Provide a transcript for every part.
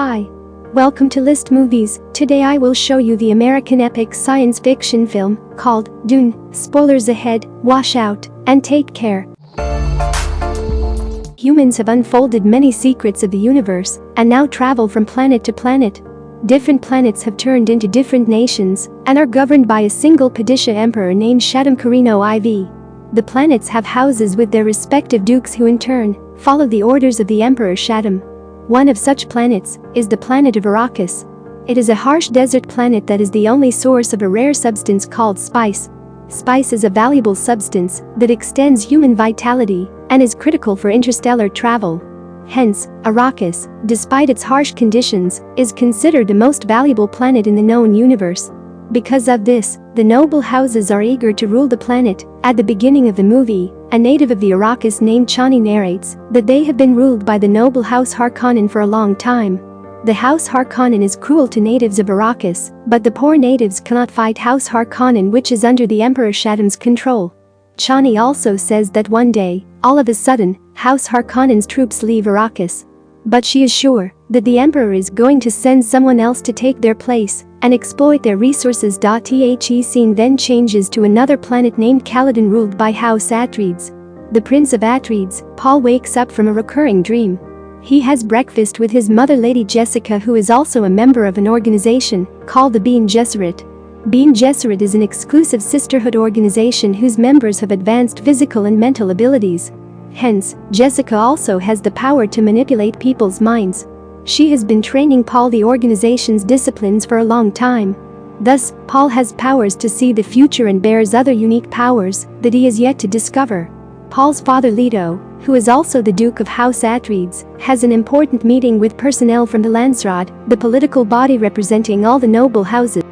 Hi. Welcome to List Movies. Today I will show you the American epic science fiction film called Dune. Spoilers ahead, watch out, and take care. Humans have unfolded many secrets of the universe and now travel from planet to planet. Different planets have turned into different nations and are governed by a single Padisha emperor named Shaddam Carino IV. The planets have houses with their respective dukes who in turn follow the orders of the Emperor Shaddam. One of such planets is the planet of Arrakis. It is a harsh desert planet that is the only source of a rare substance called spice. Spice is a valuable substance that extends human vitality and is critical for interstellar travel. Hence, Arrakis, despite its harsh conditions, is considered the most valuable planet in the known universe. Because of this, the noble houses are eager to rule the planet. At the beginning of the movie, a native of the Arrakis named Chani narrates that they have been ruled by the noble House Harkonnen for a long time. The House Harkonnen is cruel to natives of Arrakis, but the poor natives cannot fight House Harkonnen, which is under the Emperor Shaddam's control. Chani also says that one day, all of a sudden, House Harkonnen's troops leave Arrakis. But she is sure that the Emperor is going to send someone else to take their place and exploit their resources. The scene then changes to another planet named Caladan ruled by House Atreides. The Prince of Atreides, Paul, wakes up from a recurring dream. He has breakfast with his mother Lady Jessica, who is also a member of an organization called the Bene Gesserit. Bene Gesserit is an exclusive sisterhood organization whose members have advanced physical and mental abilities. Hence, Jessica also has the power to manipulate people's minds. She has been training Paul the organization's disciplines for a long time. Thus, Paul has powers to see the future and bears other unique powers that he has yet to discover. Paul's father Leto, who is also the Duke of House Atreides, has an important meeting with personnel from the Landsraad, the political body representing all the noble houses.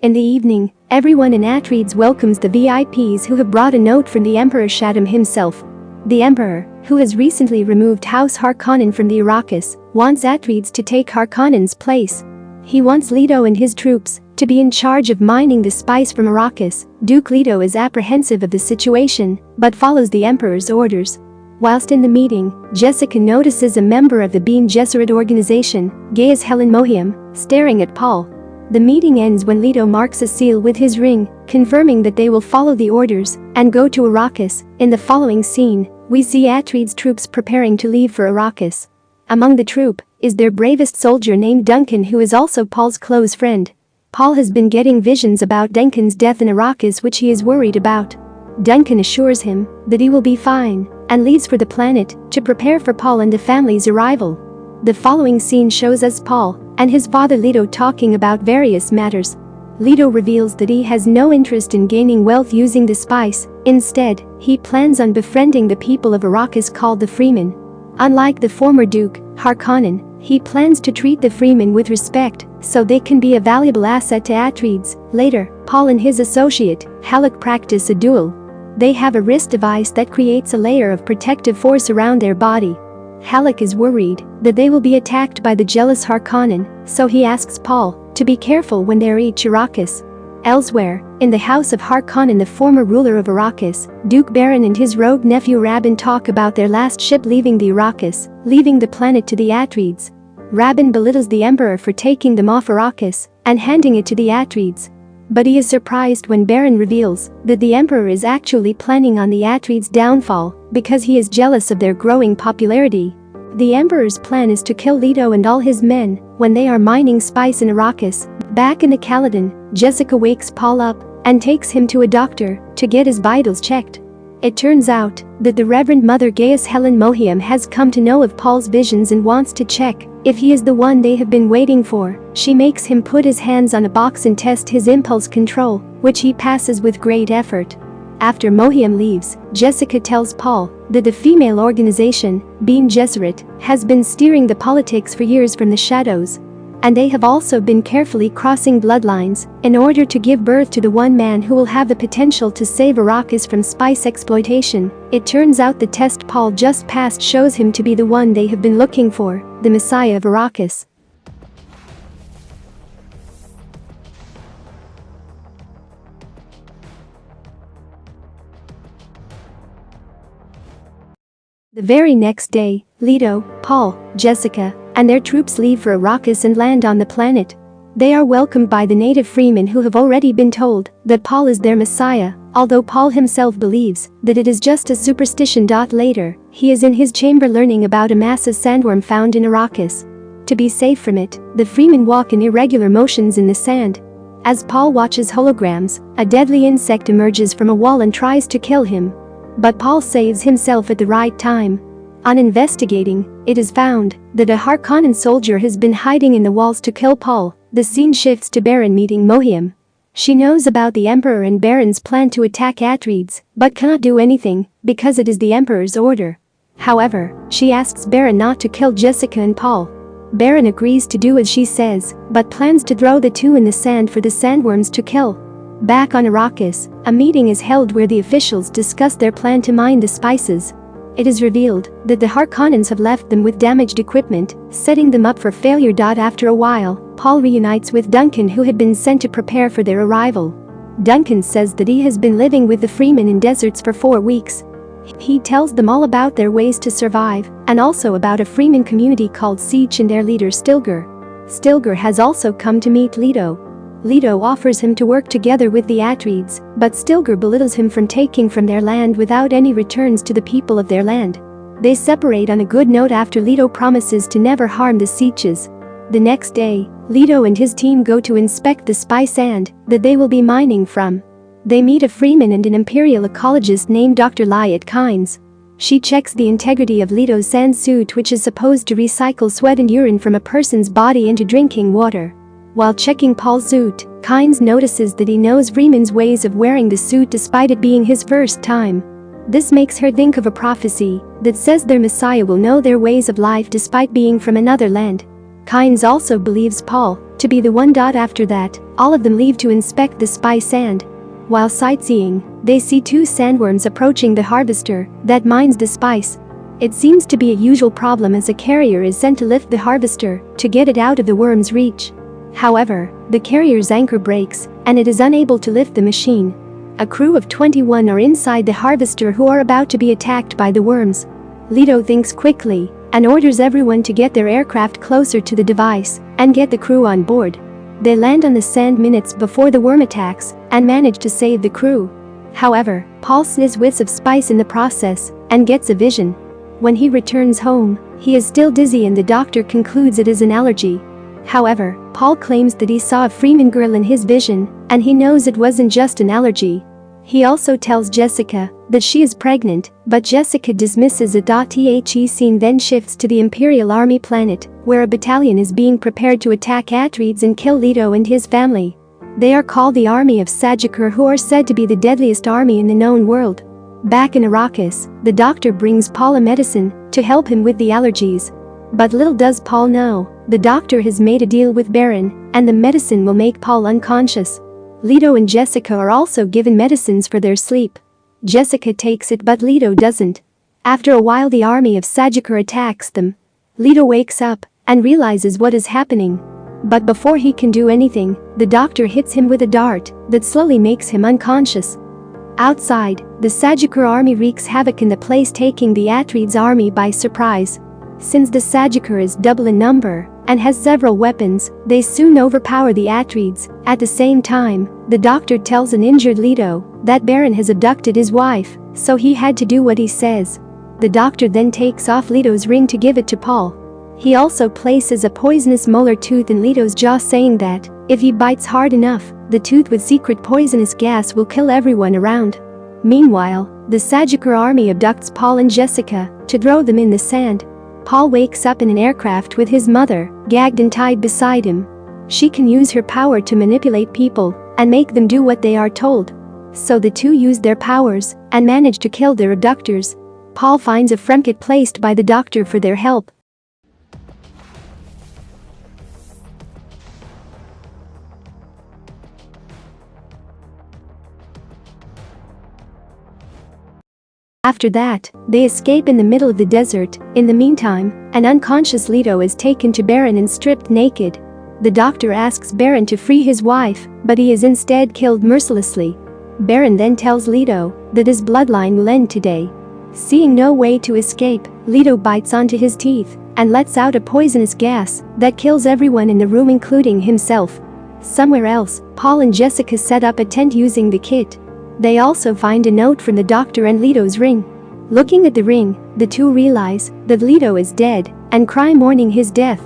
In the evening, everyone in Atreides welcomes the VIPs who have brought a note from the Emperor Shaddam himself. The Emperor, who has recently removed House Harkonnen from the Arrakis, wants Atreides to take Harkonnen's place. He wants Leto and his troops to be in charge of mining the spice from Arrakis. Duke Leto is apprehensive of the situation, but follows the Emperor's orders. Whilst in the meeting, Jessica notices a member of the Bene Gesserit organization, Gaius Helen Mohiam, staring at Paul. The meeting ends when Leto marks a seal with his ring, confirming that they will follow the orders and go to Arrakis. In the following scene, we see Atreides troops preparing to leave for Arrakis. Among the troop is their bravest soldier named Duncan, who is also Paul's close friend. Paul has been getting visions about Duncan's death in Arrakis, which he is worried about. Duncan assures him that he will be fine and leaves for the planet to prepare for Paul and the family's arrival. The following scene shows us Paul and his father Leto talking about various matters. Leto reveals that he has no interest in gaining wealth using the spice. Instead, he plans on befriending the people of Arrakis called the Freemen. Unlike the former Duke, Harkonnen, he plans to treat the Freemen with respect so they can be a valuable asset to Atreides. Later, Paul and his associate, Halleck, practice a duel. They have a wrist device that creates a layer of protective force around their body. Halleck is worried that they will be attacked by the jealous Harkonnen, so he asks Paul to be careful when they reach Arrakis. Elsewhere, in the House of Harkonnen, the former ruler of Arrakis, Duke Baron and his rogue nephew Rabban talk about their last ship leaving the Arrakis, leaving the planet to the Atreides. Rabban belittles the Emperor for taking them off Arrakis and handing it to the Atreides. But he is surprised when Baron reveals that the Emperor is actually planning on the Atreides' downfall because he is jealous of their growing popularity. The Emperor's plan is to kill Leto and all his men when they are mining spice in Arrakis. Back in the Caladan, Jessica wakes Paul up and takes him to a doctor to get his vitals checked. It turns out that the Reverend Mother Gaius Helen Mohiam has come to know of Paul's visions and wants to check if he is the one they have been waiting for. She makes him put his hands on a box and test his impulse control, which he passes with great effort. After Mohiam leaves, Jessica tells Paul that the female organization, Bene Gesserit, has been steering the politics for years from the shadows. And they have also been carefully crossing bloodlines in order to give birth to the one man who will have the potential to save Arrakis from spice exploitation. It turns out the test Paul just passed shows him to be the one they have been looking for, the Messiah of Arrakis. The very next day, Leto, Paul, Jessica, and their troops leave for Arrakis and land on the planet. They are welcomed by the native freemen who have already been told that Paul is their messiah, although Paul himself believes that it is just a superstition. Later, he is in his chamber learning about a massive sandworm found in Arrakis. To be safe from it, the freemen walk in irregular motions in the sand. As Paul watches holograms, a deadly insect emerges from a wall and tries to kill him. But Paul saves himself at the right time. On investigating, it is found that a Harkonnen soldier has been hiding in the walls to kill Paul. The scene shifts to Baron meeting Mohiam. She knows about the Emperor and Baron's plan to attack Atreides, but cannot do anything because it is the Emperor's order. However, she asks Baron not to kill Jessica and Paul. Baron agrees to do as she says, but plans to throw the two in the sand for the sandworms to kill. Back on Arrakis, a meeting is held where the officials discuss their plan to mine the spices. It is revealed that the Harkonnens have left them with damaged equipment, setting them up for failure. After a while, Paul reunites with Duncan, who had been sent to prepare for their arrival. Duncan says that he has been living with the freemen in deserts for 4 weeks. He tells them all about their ways to survive, and also about a freeman community called Siege and their leader Stilgar. Stilgar has also come to meet Leto. Leto offers him to work together with the Atreides, but Stilgar belittles him from taking from their land without any returns to the people of their land. They separate on a good note after Leto promises to never harm the Sieges. The next day, Leto and his team go to inspect the spice sand that they will be mining from. They meet a freeman and an imperial ecologist named Dr. Lyot Kynes. She checks the integrity of Leto's sand suit, which is supposed to recycle sweat and urine from a person's body into drinking water. While checking Paul's suit, Kynes notices that he knows Freeman's ways of wearing the suit despite it being his first time. This makes her think of a prophecy that says their messiah will know their ways of life despite being from another land. Kynes also believes Paul to be the one. After that, all of them leave to inspect the spice sand. While sightseeing, they see 2 sandworms approaching the harvester that mines the spice. It seems to be a usual problem as a carrier is sent to lift the harvester to get it out of the worm's reach. However, the carrier's anchor breaks, and it is unable to lift the machine. A crew of 21 are inside the harvester who are about to be attacked by the worms. Leto thinks quickly and orders everyone to get their aircraft closer to the device and get the crew on board. They land on the sand minutes before the worm attacks and manage to save the crew. However, Paul sniffs whiffs of spice in the process and gets a vision. When he returns home, he is still dizzy and the doctor concludes it is an allergy. However, Paul claims that he saw a freeman girl in his vision, and he knows it wasn't just an allergy. He also tells Jessica that she is pregnant, but Jessica dismisses it. The scene then shifts to the Imperial Army planet, where a battalion is being prepared to attack Atreides and kill Leto and his family. They are called the Army of Sagikar, who are said to be the deadliest army in the known world. Back in Arrakis, the doctor brings Paul a medicine to help him with the allergies. But little does Paul know, the doctor has made a deal with Baron, and the medicine will make Paul unconscious. Leto and Jessica are also given medicines for their sleep. Jessica takes it but Leto doesn't. After a while the army of Sagikar attacks them. Leto wakes up and realizes what is happening. But before he can do anything, the doctor hits him with a dart that slowly makes him unconscious. Outside, the Sagikar army wreaks havoc in the place, taking the Atreides army by surprise. Since the Sagikar is double in number and has several weapons, they soon overpower the Atreides. At the same time, the doctor tells an injured Leto that Baron has abducted his wife, so he had to do what he says. The doctor then takes off Leto's ring to give it to Paul. He also places a poisonous molar tooth in Leto's jaw, saying that if he bites hard enough, the tooth with secret poisonous gas will kill everyone around. Meanwhile, the Sagikar army abducts Paul and Jessica to throw them in the sand. Paul wakes up in an aircraft with his mother, gagged and tied beside him. She can use her power to manipulate people and make them do what they are told. So the two use their powers and manage to kill their abductors. Paul finds a Fremkit placed by the doctor for their help. After that, they escape in the middle of the desert. In the meantime, an unconscious Leto is taken to Baron and stripped naked. The doctor asks Baron to free his wife, but he is instead killed mercilessly. Baron then tells Leto that his bloodline will end today. Seeing no way to escape, Leto bites onto his teeth and lets out a poisonous gas that kills everyone in the room including himself. Somewhere else, Paul and Jessica set up a tent using the kit. They also find a note from the doctor and Leto's ring. Looking at the ring, the two realize that Leto is dead and cry mourning his death.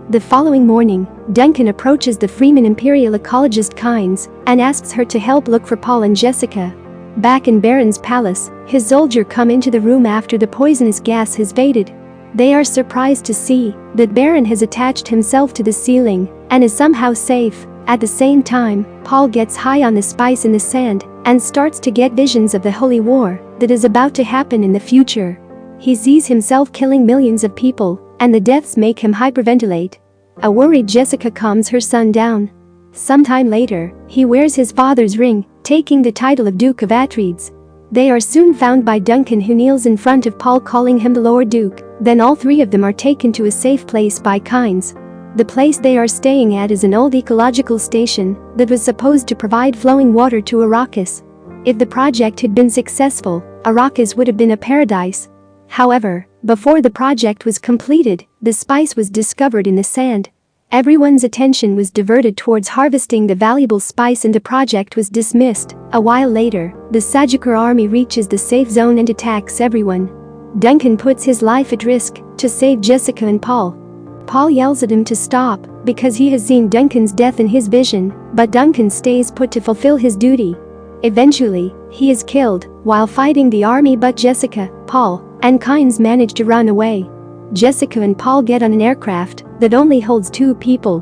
The following morning, Duncan approaches the Freeman Imperial ecologist Kynes and asks her to help look for Paul and Jessica. Back in Baron's palace, his soldiers come into the room after the poisonous gas has faded. They are surprised to see that Baron has attached himself to the ceiling and is somehow safe. At the same time, Paul gets high on the spice in the sand and starts to get visions of the holy war that is about to happen in the future. He sees himself killing millions of people, and the deaths make him hyperventilate. A worried Jessica calms her son down. Sometime later, he wears his father's ring, taking the title of Duke of Atreides. They are soon found by Duncan, who kneels in front of Paul calling him the Lord Duke. Then all three of them are taken to a safe place by Kynes. The place they are staying at is an old ecological station that was supposed to provide flowing water to Arrakis. If the project had been successful, Arrakis would have been a paradise. However, before the project was completed, the spice was discovered in the sand. Everyone's attention was diverted towards harvesting the valuable spice and the project was dismissed. A while later, the Sajikar army reaches the safe zone and attacks everyone. Duncan puts his life at risk to save Jessica and Paul. Paul yells at him to stop because he has seen Duncan's death in his vision, but Duncan stays put to fulfill his duty. Eventually, he is killed while fighting the army, but Jessica, Paul, and Kynes manage to run away. Jessica and Paul get on an aircraft that only holds 2 people.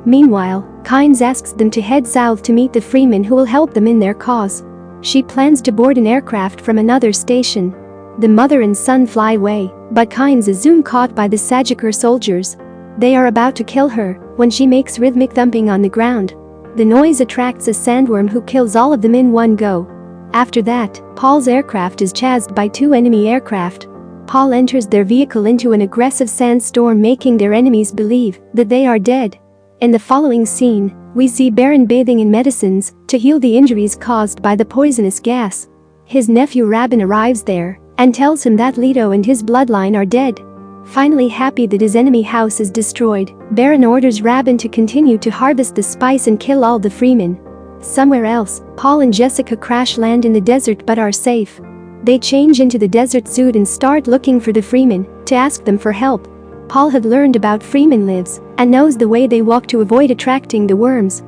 Meanwhile, Kynes asks them to head south to meet the Freemen who will help them in their cause. She plans to board an aircraft from another station. The mother and son fly away, but Kynes is soon caught by the Sajikar soldiers. They are about to kill her when she makes rhythmic thumping on the ground. The noise attracts a sandworm who kills all of them in one go. After that, Paul's aircraft is chased by 2 enemy aircraft. Paul enters their vehicle into an aggressive sandstorm, making their enemies believe that they are dead. In the following scene, we see Baron bathing in medicines to heal the injuries caused by the poisonous gas. His nephew Rabin arrives there and tells him that Leto and his bloodline are dead. Finally happy that his enemy house is destroyed, Baron orders Rabin to continue to harvest the spice and kill all the Freemen. Somewhere else, Paul and Jessica crash land in the desert but are safe. They change into the desert suit and start looking for the Freemen to ask them for help. Paul had learned about Freeman lives and knows the way they walk to avoid attracting the worms.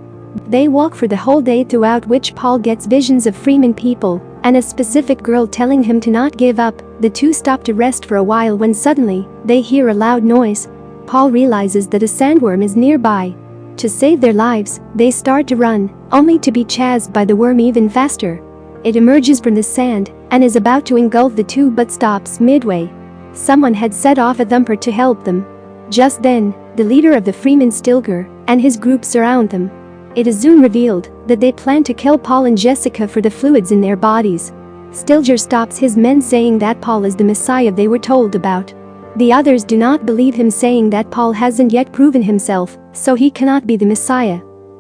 They walk for the whole day, throughout which Paul gets visions of Freeman people and a specific girl telling him to not give up. The two stop to rest for a while when suddenly they hear a loud noise. Paul realizes that a sandworm is nearby. To save their lives, they start to run, only to be chased by the worm even faster. It emerges from the sand and is about to engulf the two but stops midway. Someone had set off a thumper to help them. Just then, the leader of the Freemen, Stilgar, and his group surround them. It is soon revealed that they plan to kill Paul and Jessica for the fluids in their bodies. Stilgar stops his men, saying that Paul is the Messiah they were told about. The others do not believe him, saying that Paul hasn't yet proven himself, so he cannot be the Messiah.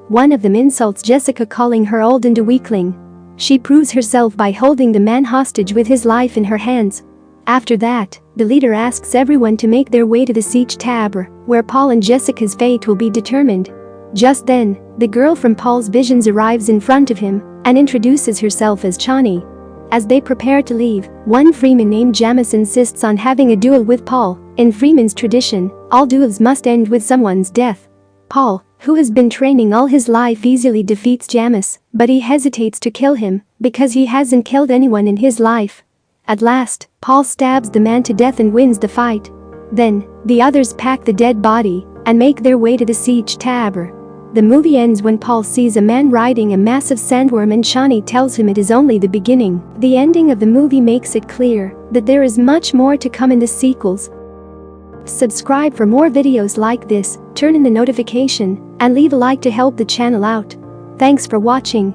One of them insults Jessica, calling her old and a weakling. She proves herself by holding the man hostage with his life in her hands. After that, the leader asks everyone to make their way to the Siege Tabor, where Paul and Jessica's fate will be determined. Just then, the girl from Paul's visions arrives in front of him and introduces herself as Chani. As they prepare to leave, one Freeman named Jamis insists on having a duel with Paul. In Freeman's tradition, all duels must end with someone's death. Paul, who has been training all his life, easily defeats Jamis, but he hesitates to kill him because he hasn't killed anyone in his life. At last, Paul stabs the man to death and wins the fight. Then, the others pack the dead body and make their way to the Siege Tabor. The movie ends when Paul sees a man riding a massive sandworm and Chani tells him it is only the beginning. The ending of the movie makes it clear that there is much more to come in the sequels. Subscribe for more videos like this, turn on the notification, and leave a like to help the channel out. Thanks for watching.